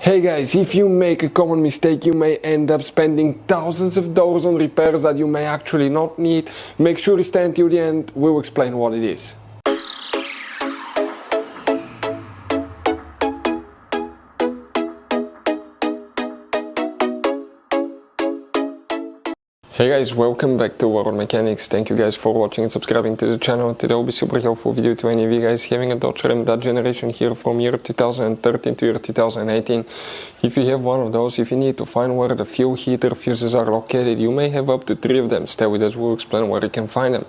Hey guys, if you make a common mistake, you may end up spending thousands of dollars on repairs that you may actually not need. Make sure you stay until the end, we'll explain what it is. Hey guys, welcome back to World Mechanics. Thank you guys for watching and subscribing to the channel. Today will be super helpful video to any of you guys having a Dodge Ram that generation here from year 2013 to year 2018. If you have one of those, if you need to find where the fuel heater fuses are located, you may have up to 3 of them. Stay with us, we'll explain where you can find them.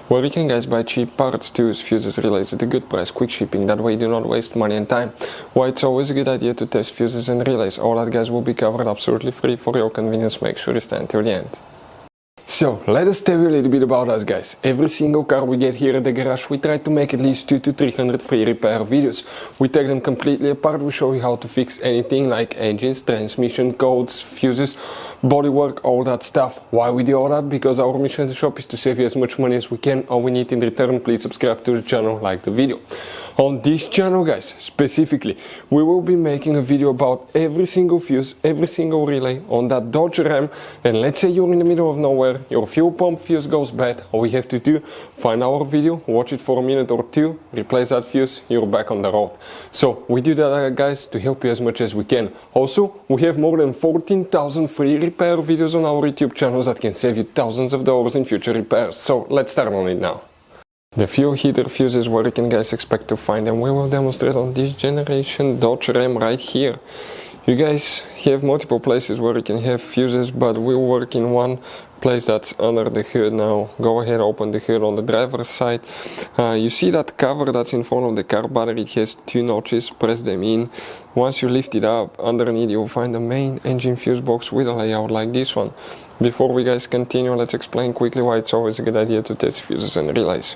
Where you can guys buy cheap parts, tools, fuses, relays at a good price, quick shipping, that way you do not waste money and time. Why it's always a good idea to test fuses and relays. All that guys will be covered absolutely free for your convenience. Make sure you stay until the end. So, let us tell you a little bit about us guys. Every single car we get here at the garage, we try to make at least 200 to 300 free repair videos. We take them completely apart, we show you how to fix anything like engines, transmission, codes, fuses, bodywork, all that stuff. Why we do all that? Because our mission at the shop is to save you as much money as we can. All we need in return, please subscribe to the channel, like the video. On this channel guys, specifically, we will be making a video about every single fuse, every single relay on that Dodge Ram. And let's say you're in the middle of nowhere, your fuel pump fuse goes bad, all we have to do, find our video, watch it for a minute or two, replace that fuse, you're back on the road. So we do that guys to help you as much as we can. Also, we have more than 14,000 free repair videos on our YouTube channels that can save you thousands of dollars in future repairs. So let's start on it now. The fuel heater fuses, where you can guys expect to find them, we will demonstrate on this generation Dodge Ram right here. You guys have multiple places where you can have fuses, but we'll work in one place that's under the hood. Now go ahead, open the hood on the driver's side. You see that cover that's in front of the car battery, it has 2 notches, press them in. Once you lift it up, underneath you'll find the main engine fuse box with a layout like this one. Before we guys continue, let's explain quickly why it's always a good idea to test fuses and relays.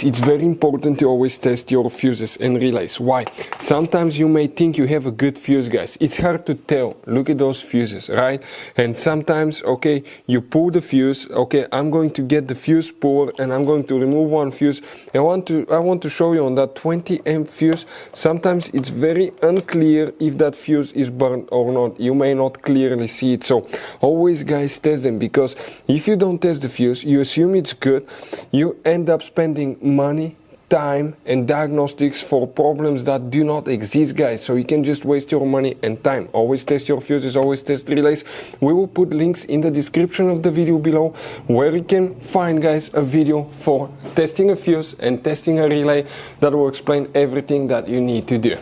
It's very important to always test your fuses and relays. Why? Sometimes you may think you have a good fuse guys. It's hard to tell. Look at those fuses, right? And sometimes, okay, you pull the fuse, okay, I'm going to get the fuse puller and I'm going to remove one fuse. I want to show you on that 20 amp fuse, sometimes it's very unclear if that fuse is burned or not. You may not clearly see it. So always guys test them, because if you don't test the fuse, you assume it's good, you end up spending money, time and diagnostics for problems that do not exist guys. So you can just waste your money and time. Always test your fuses, always test relays. We will put links in the description of the video below where you can find guys a video for testing a fuse and testing a relay that will explain everything that you need to do.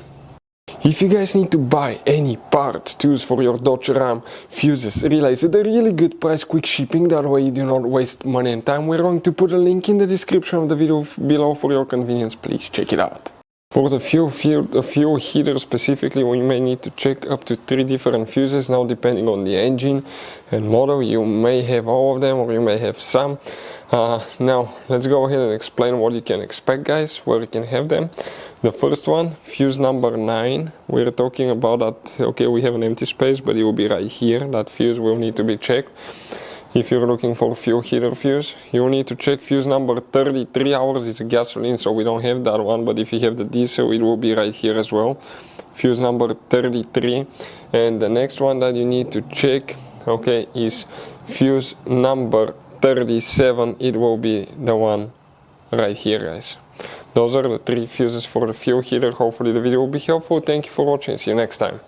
If you guys need to buy any parts, tools for your Dodge Ram, fuses, relays at a really good price, quick shipping, that way you do not waste money and time, we're going to put a link in the description of the video below for your convenience. Please check it out. For the fuel heater specifically, we may need to check up to 3 different fuses. Now depending on the engine and model, you may have all of them or you may have some. Now let's go ahead and explain what you can expect guys, where you can have them. The first one, fuse number 9, we're talking about that, okay, we have an empty space, but it will be right here. That fuse will need to be checked. If you're looking for fuel heater fuse, you will need to check fuse number 33 hours. It's a gasoline, so we don't have that one, but if you have the diesel, it will be right here as well. Fuse number 33. And the next one that you need to check, okay, is fuse number 37. It will be the one right here guys. Those are the 3 fuses for the fuel heater. Hopefully the video will be helpful. Thank you for watching. See you next time.